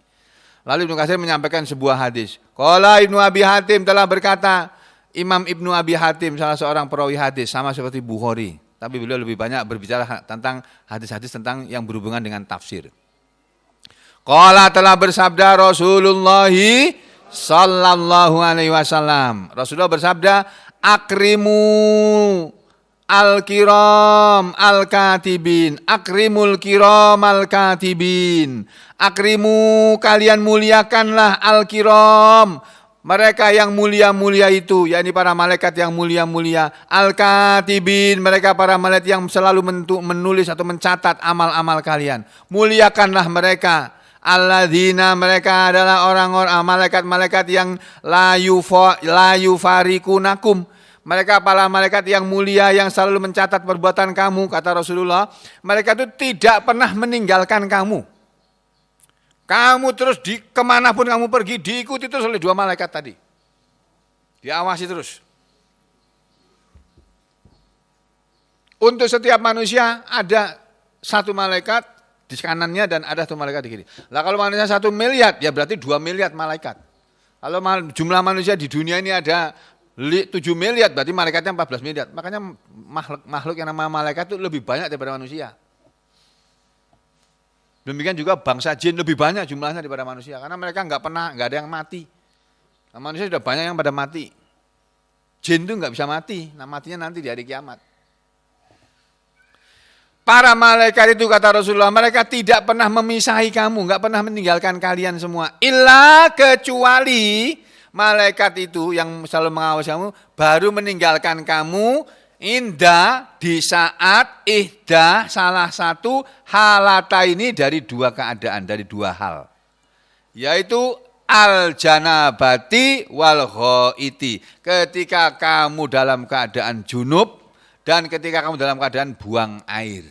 Lalu Ibnu Katsir menyampaikan sebuah hadis. Qala Ibnu Abi Hatim, telah berkata Imam Ibnu Abi Hatim, salah seorang perawi hadis, sama seperti Bukhari. Tapi beliau lebih banyak berbicara tentang hadis-hadis tentang yang berhubungan dengan tafsir. Qala, telah bersabda Rasulullah sallallahu alaihi wasallam. Rasulullah bersabda, akrimu al-kiram al-katibin, akrimul kiram al-katibin. Akrimu, kalian muliakanlah al-kiram, mereka yang mulia-mulia itu, yakni para malaikat yang mulia-mulia. Al-katibin, mereka para malaikat yang selalu menulis atau mencatat amal-amal kalian. Muliakanlah mereka. Alladzina, mereka adalah orang-orang malaikat-malaikat yang la yufarikunakum. Mereka para malaikat yang mulia yang selalu mencatat perbuatan kamu, kata Rasulullah. Mereka itu tidak pernah meninggalkan kamu. Kamu terus kemanapun kamu pergi, diikuti terus oleh dua malaikat tadi. Diawasi terus. Untuk setiap manusia ada satu malaikat di kanannya dan ada satu malaikat di kiri. Lah kalau manusia 1 miliar, ya berarti 2 miliar malaikat. Kalau jumlah manusia di dunia ini ada 7 miliar, berarti malaikatnya 14 miliar. Makanya makhluk yang namanya malaikat itu lebih banyak daripada manusia. Demikian juga bangsa jin lebih banyak jumlahnya daripada manusia, karena mereka nggak ada yang mati. Nah, manusia sudah banyak yang pada mati. Jin itu nggak bisa mati, nah matinya nanti di hari kiamat. Para malaikat itu, kata Rasulullah, mereka tidak pernah memisahi kamu, nggak pernah meninggalkan kalian semua. Illa, kecuali malaikat itu yang selalu mengawasi kamu, baru meninggalkan kamu inda, di saat ihda, salah satu halata ini dari dua keadaan, dari dua hal. Yaitu al-janabati wal ghaiti. Ketika kamu dalam keadaan junub dan ketika kamu dalam keadaan buang air.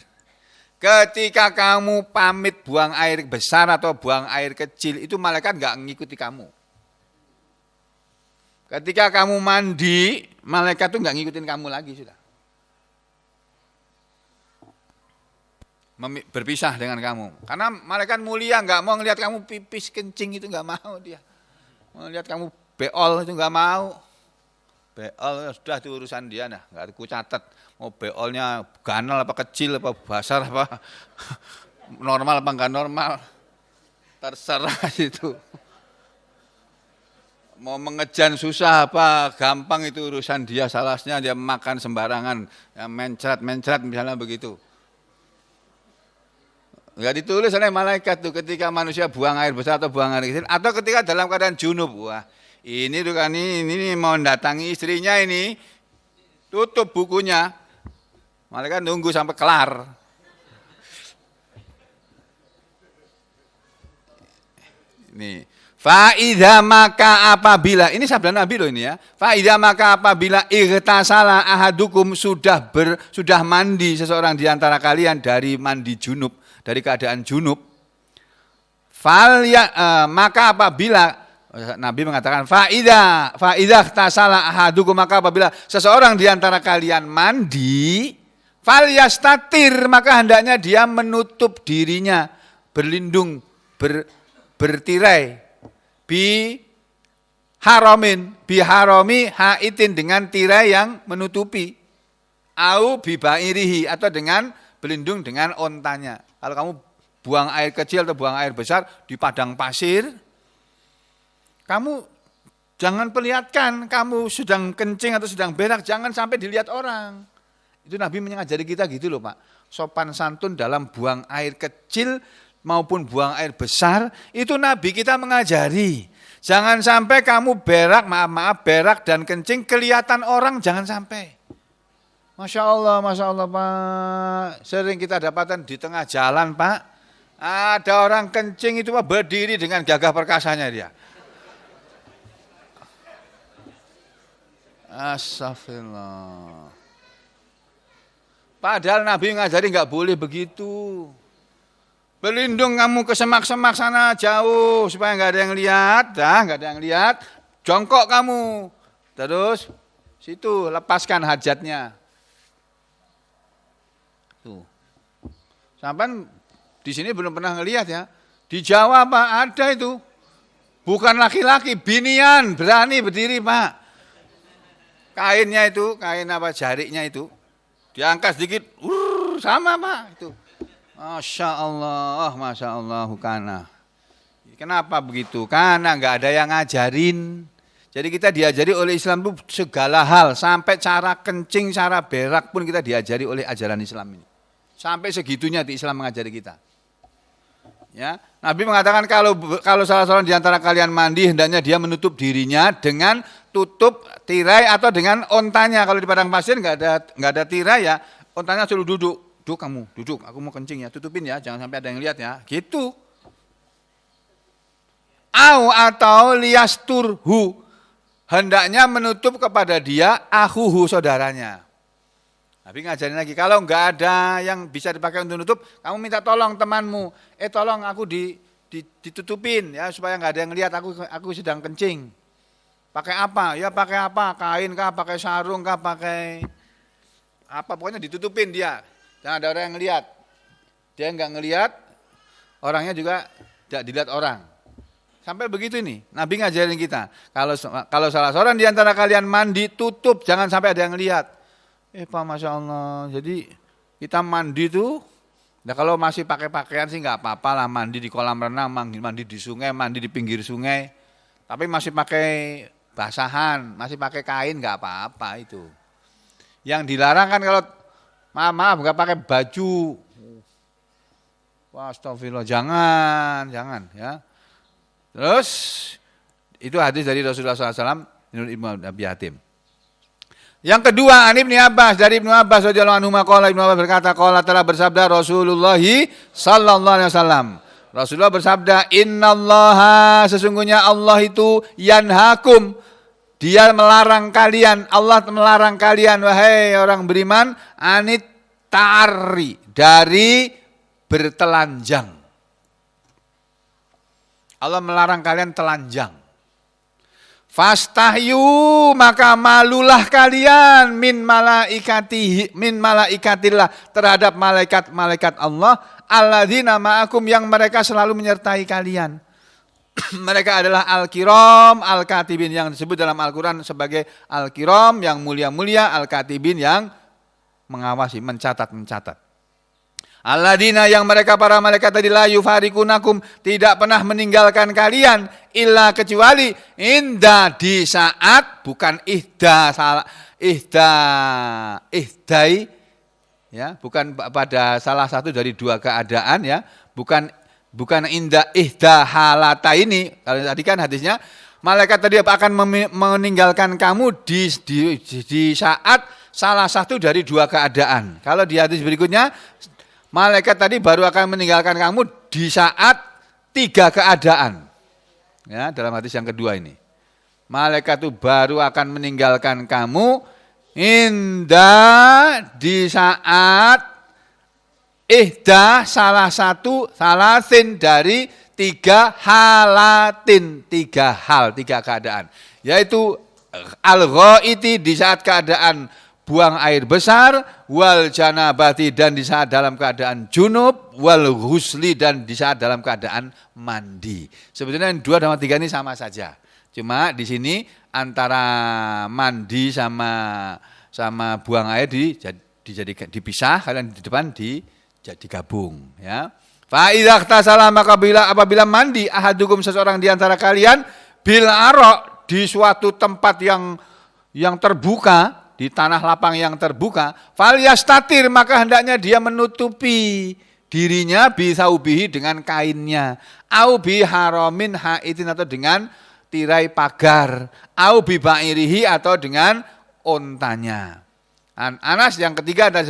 Ketika kamu pamit buang air besar atau buang air kecil, itu malaikat enggak ngikuti kamu. Ketika kamu mandi, malaikat itu enggak ngikutin kamu lagi sudah. Berpisah dengan kamu. Karena malaikat mulia enggak mau ngelihat kamu pipis kencing, itu enggak mau dia. Mau lihat kamu beol itu enggak mau. Beol sudah itu urusan dia, nah enggak aku catat. Mau beolnya ganal apa kecil apa besar apa normal apa enggak normal. Terserah itu. Mau mengejan susah apa gampang, itu urusan dia. Salahnya dia makan sembarangan, ya mencret misalnya begitu. Enggak ditulis oleh malaikat tuh ketika manusia buang air besar atau buang air kecil, atau ketika dalam keadaan junub. Wah, ini tuh kan ini mau datangi istrinya, ini tutup bukunya. Malaikat nunggu sampai kelar. Ini faida, maka apabila, ini sabda Nabi loh ini ya. Faida, maka apabila ightasala ahadukum, sudah mandi seseorang di antara kalian dari mandi junub, dari keadaan junub. Maka apabila, Nabi mengatakan faida ightasala ahadukum, maka apabila seseorang di antara kalian mandi, falyastatir, maka hendaknya dia menutup dirinya. berlindung, bertirai. Bi harami haitin dengan tirai yang menutupi. Au bi ba'irihi atau dengan berlindung dengan ontanya. Kalau kamu buang air kecil atau buang air besar di padang pasir, kamu jangan perlihatkan kamu sedang kencing atau sedang berak, jangan sampai dilihat orang. Itu Nabi mengajari kita gitu loh Pak. Sopan santun dalam buang air kecil maupun buang air besar, itu Nabi kita mengajari. Jangan sampai kamu berak, berak dan kencing kelihatan orang, jangan sampai. Masya Allah Pak. Sering kita dapatkan di tengah jalan Pak. Ada orang kencing itu Pak berdiri dengan gagah perkasanya dia. Astagfirullah. Padahal Nabi ngajari nggak boleh begitu. Berlindung kamu ke semak-semak sana jauh supaya nggak ada yang lihat, nggak ada yang lihat. Jongkok kamu, terus situ lepaskan hajatnya. Tuh. Sampai di sini belum pernah ngelihat ya. Di Jawa Pak ada itu. Bukan laki-laki, binian berani berdiri Pak. Kainnya itu, kain apa jariknya itu. Diangkat sedikit, sama Pak itu. Masya Allah kana. Kenapa begitu? Karena nggak ada yang ngajarin. Jadi kita diajari oleh Islam itu segala hal. Sampai cara kencing, cara berak pun kita diajari oleh ajaran Islam ini. Sampai segitunya di Islam mengajari kita. Ya, Nabi mengatakan kalau salah seorang di antara kalian mandi, hendaknya dia menutup dirinya dengan tutup tirai atau dengan ontanya. Kalau di padang pasir nggak ada tirai ya, ontanya suruh duduk. Duduk kamu, duduk. Aku mau kencing ya, tutupin ya, jangan sampai ada yang lihat ya. Gitu. Atau liyasturhu, hendaknya menutup kepada dia ahuhu saudaranya. Nabi ngajarin lagi, kalau nggak ada yang bisa dipakai untuk nutup, kamu minta tolong temanmu. Tolong aku ditutupin ya supaya nggak ada yang lihat aku sedang kencing. Pakai apa? Ya pakai apa? Kain kah? Pakai sarung kah? Pakai apa? Pokoknya ditutupin dia. Jangan ada orang yang lihat. Dia nggak ngelihat, orangnya juga tidak dilihat orang. Sampai begitu nih, Nabi ngajarin kita. Kalau salah seorang di antara kalian mandi, tutup, jangan sampai ada yang lihat. Pak, Masya Allah. Jadi kita mandi tuh, nah kalau masih pakai pakaian sih nggak apa-apa lah, mandi di kolam renang, mandi di sungai, mandi di pinggir sungai. Tapi masih pakai basahan, masih pakai kain nggak apa-apa itu. Yang dilarang kan kalau maaf nggak pakai baju. Wah, astagfirullah, jangan ya. Terus itu hadis dari Rasulullah SAW, menurut Ibnu Abi Hatim. Yang kedua, Ibnu Abbas, dari Ibnu Abbas radhiyallahu anhu maqala, Ibnu Abbas berkata, qala telah bersabda Rasulullah sallallahu alaihi wasallam. Rasulullah bersabda, innallaha, sesungguhnya Allah itu yanhakum, dia melarang kalian, Allah melarang kalian wahai orang beriman, anit ta'arri, dari bertelanjang. Allah melarang kalian telanjang. Fastahyu, maka malulah kalian min malaikatillah, terhadap malaikat-malaikat Allah, alladzina ma'akum, yang mereka selalu menyertai kalian. Mereka adalah al-kiram, al-katibin, yang disebut dalam Al-Quran sebagai al-kiram, yang mulia-mulia, al-katibin, yang mengawasi, mencatat. Alladzina, yang mereka para malaikat tadi, la yufarikunakum, tidak pernah meninggalkan kalian, illa kecuali inda, di saat, bukan ihdai ya, bukan pada salah satu dari dua keadaan ya, bukan inda ihda halata ini. Kalau tadi kan hadisnya malaikat tadi akan meninggalkan kamu di saat salah satu dari dua keadaan. Kalau di hadis berikutnya, malaikat tadi baru akan meninggalkan kamu di saat tiga keadaan. Ya, dalam hadis yang kedua ini. Malaikat itu baru akan meninggalkan kamu di saat salasin dari tiga keadaan. Yaitu al-ghaiti, di saat keadaan buang air besar, wal janabati dan di saat dalam keadaan junub, wal ghusli dan di saat dalam keadaan mandi. Sebetulnya 2 dan 3 ini sama saja. Cuma di sini antara mandi sama buang air dijadikan dipisah, kalian di depan digabung ya. Fa idza ightasala maka apabila mandi ahadukum seseorang di antara kalian bil araq di suatu tempat yang terbuka, di tanah lapang yang terbuka, falyastatir maka hendaknya dia menutupi dirinya bisaubihi dengan kainnya, au bi haramin haitin atau dengan tirai pagar, au bi ba'irihi atau dengan ontanya. Anas yang ketiga ada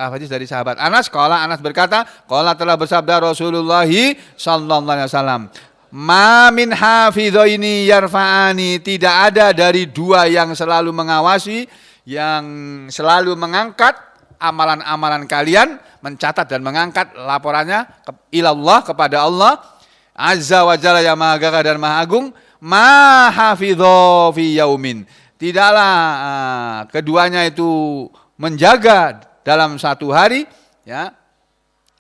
hadis dari sahabat Anas, qala Anas berkata, qala telah bersabda Rasulullah sallallahu alaihi wasallam, ma min hafidhaini yarfa'ani, tidak ada dari 2 yang selalu mengawasi, yang selalu mengangkat amalan-amalan kalian, mencatat dan mengangkat laporannya ilallah kepada Allah azza wa jalla yang maha gagah dan maha agung, ma hafidho fi yaumin, tidaklah keduanya itu menjaga dalam satu hari ya,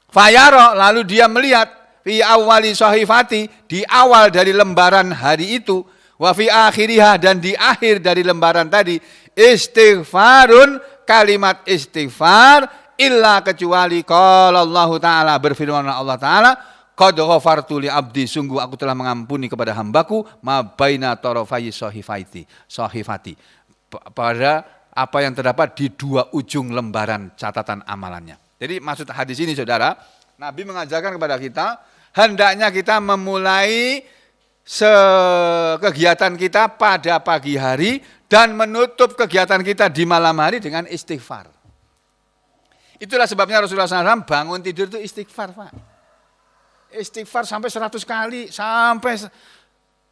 fayaro lalu dia melihat fi awali sahifati di awal dari lembaran hari itu, wa fi akhiriha dan di akhir dari lembaran tadi, istighfarun kalimat istighfar, illa kecuali qala Allah taala berfirman Allah taala, qad ghafartu li abdi, sungguh aku telah mengampuni kepada hambaku ma baina tarafai sahifati, pada apa yang terdapat di 2 ujung lembaran catatan amalannya. Jadi maksud hadis ini saudara, Nabi mengajarkan kepada kita hendaknya kita memulai kegiatan kita pada pagi hari dan menutup kegiatan kita di malam hari dengan istighfar. Itulah sebabnya Rasulullah SAW bangun tidur itu istighfar, Pak. Istighfar sampai 100 kali, sampai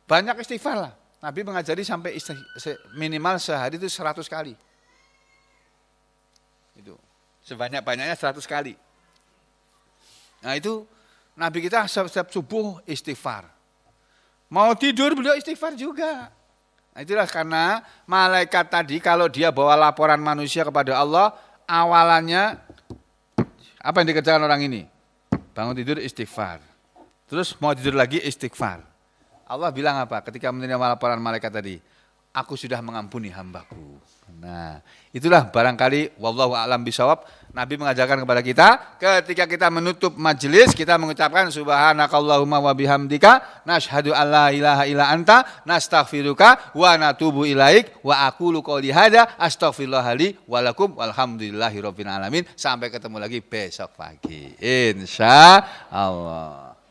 banyak istighfar lah. Nabi mengajari sampai minimal sehari itu 100 kali. Itu sebanyak-banyaknya 100 kali. Nah itu Nabi kita setiap subuh istighfar. Mau tidur beliau istighfar juga. Nah, itulah karena malaikat tadi kalau dia bawa laporan manusia kepada Allah, awalannya apa yang dikerjakan orang ini? Bangun tidur istighfar. Terus mau tidur lagi istighfar. Allah bilang apa ketika menerima laporan malaikat tadi? Aku sudah mengampuni hambaku. Nah, itulah barangkali wallahu a'lam bishawab, Nabi mengajarkan kepada kita ketika kita menutup majelis kita mengucapkan subhanakallahumma wa bihamdika nasyhadu alla ilaha illa anta nastaghfiruka wa natubu ilaik wa aqulu qouli hadza astaghfirullah li wa lakum walhamdulillahirabbil alamin. Sampai ketemu lagi besok pagi insyaallah.